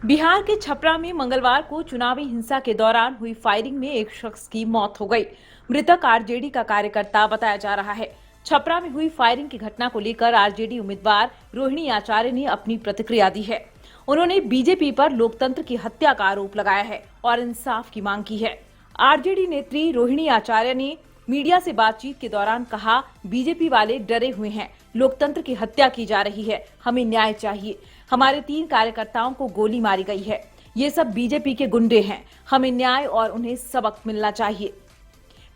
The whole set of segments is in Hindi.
बिहार के छपरा में मंगलवार को चुनावी हिंसा के दौरान हुई फायरिंग में एक शख्स की मौत हो गई। मृतक आरजेडी का कार्यकर्ता बताया जा रहा है। छपरा में हुई फायरिंग की घटना को लेकर आरजेडी उम्मीदवार रोहिणी आचार्य ने अपनी प्रतिक्रिया दी है। उन्होंने बीजेपी पर लोकतंत्र की हत्या का आरोप लगाया है और इंसाफ की मांग की है। आरजेडी नेत्री रोहिणी आचार्य ने मीडिया से बातचीत के दौरान कहा, बीजेपी वाले डरे हुए हैं, लोकतंत्र की हत्या की जा रही है, हमें न्याय चाहिए। हमारे 3 कार्यकर्ताओं को गोली मारी गई है, ये सब बीजेपी के गुंडे हैं, हमें न्याय और उन्हें सबक मिलना चाहिए।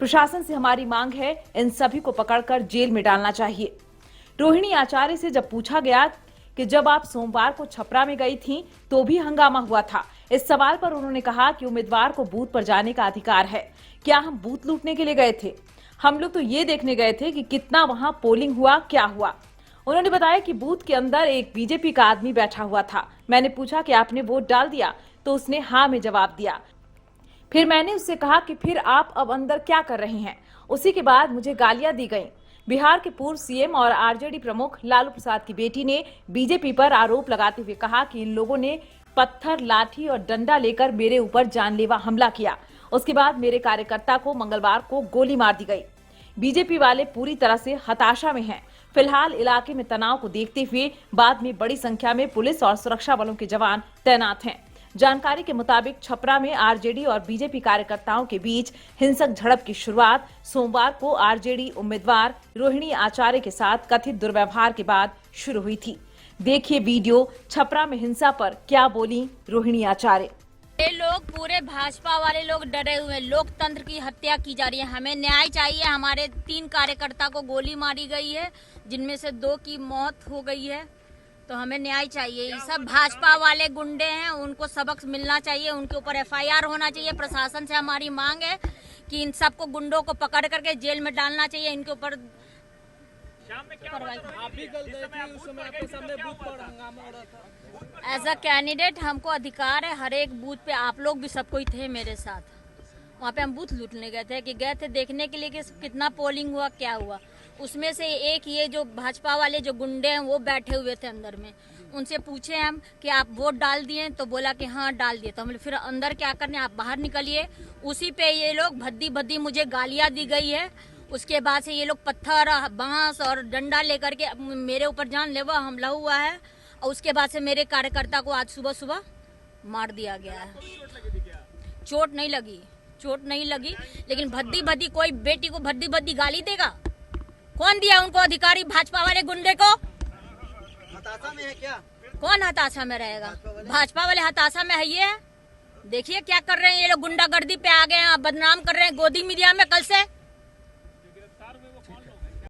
प्रशासन से हमारी मांग है, इन सभी को पकड़कर जेल में डालना चाहिए। रोहिणी आचार्य से जब पूछा गया कि जब आप सोमवार को छपरा में गई थीं तो भी हंगामा हुआ था, इस सवाल पर उन्होंने कहा कि उम्मीदवार को बूथ पर जाने का अधिकार है। क्या हम बूथ लूटने के लिए गए थे? हम लोग तो ये देखने गए थे कि कितना वहां पोलिंग हुआ, क्या हुआ। उन्होंने बताया कि बूथ के अंदर एक बीजेपी का आदमी बैठा हुआ था। मैंने पूछा कि आपने वोट डाल दिया, तो उसने हाँ में जवाब दिया। फिर मैंने उससे कहा कि फिर आप अब अंदर क्या कर रहे हैं। उसी के बाद मुझे गालियां दी गईं। बिहार के पूर्व सीएम और आरजेडी प्रमुख लालू प्रसाद की बेटी ने बीजेपी पर आरोप लगाते हुए कहा कि इन लोगों ने पत्थर, लाठी और डंडा लेकर मेरे ऊपर जानलेवा हमला किया। उसके बाद मेरे कार्यकर्ता को मंगलवार को गोली मार दी गई। बीजेपी वाले पूरी तरह से हताशा में हैं। फिलहाल इलाके में तनाव को देखते हुए बाद में बड़ी संख्या में पुलिस और सुरक्षा बलों के जवान तैनात हैं। जानकारी के मुताबिक छपरा में आरजेडी और बीजेपी कार्यकर्ताओं के बीच हिंसक झड़प की शुरुआत सोमवार को आरजेडी उम्मीदवार रोहिणी आचार्य के साथ कथित दुर्व्यवहार के बाद शुरू हुई थी। देखिए वीडियो, छपरा में हिंसा पर क्या बोली रोहिणी आचार्य। ये लोग पूरे भाजपा वाले लोग डरे हुए, लोकतंत्र की हत्या की जा रही है, हमें न्याय चाहिए। हमारे 3 कार्यकर्ता को गोली मारी गई है, जिनमें से 2 की मौत हो गई है, तो हमें न्याय चाहिए। ये सब भाजपा वाले गुंडे हैं, उनको सबक मिलना चाहिए, उनके ऊपर एफआईआर होना चाहिए। प्रशासन से हमारी मांग है कि इन सबको गुंडों को पकड़ करके जेल में डालना चाहिए। इनके ऊपर एज अ कैंडिडेट हमको अधिकार है, हर एक बूथ पे आप लोग भी सब कोई थे मेरे साथ। वहाँ पे हम बूथ लूटने गए थे देखने के लिए कि कितना पोलिंग हुआ, क्या हुआ। उसमें से एक ये जो भाजपा वाले जो गुंडे हैं वो बैठे हुए थे अंदर में। उनसे पूछे हम कि आप वोट डाल दिए, तो बोला कि हाँ डाल दिए। तो हम फिर अंदर क्या करने, आप बाहर निकलिए। उसी पे ये लोग भद्दी भद्दी मुझे गालियां दी गई है। उसके बाद से ये लोग पत्थर, बांस और डंडा लेकर के मेरे ऊपर जानलेवा हमला हुआ है। और उसके बाद से मेरे कार्यकर्ता को आज सुबह सुबह मार दिया गया है। चोट नहीं लगी, लेकिन भद्दी भद्दी, कोई बेटी को भद्दी भद्दी गाली देगा? कौन दिया उनको अधिकारी? भाजपा वाले गुंडे को। हताशा में है क्या? कौन हताशा में रहेगा? भाजपा वाले हताशा में है। ये देखिए क्या कर रहे हैं ये लोग, गुंडागर्दी पे आ गए हैं, बदनाम कर रहे हैं गोदी मीडिया में। कल से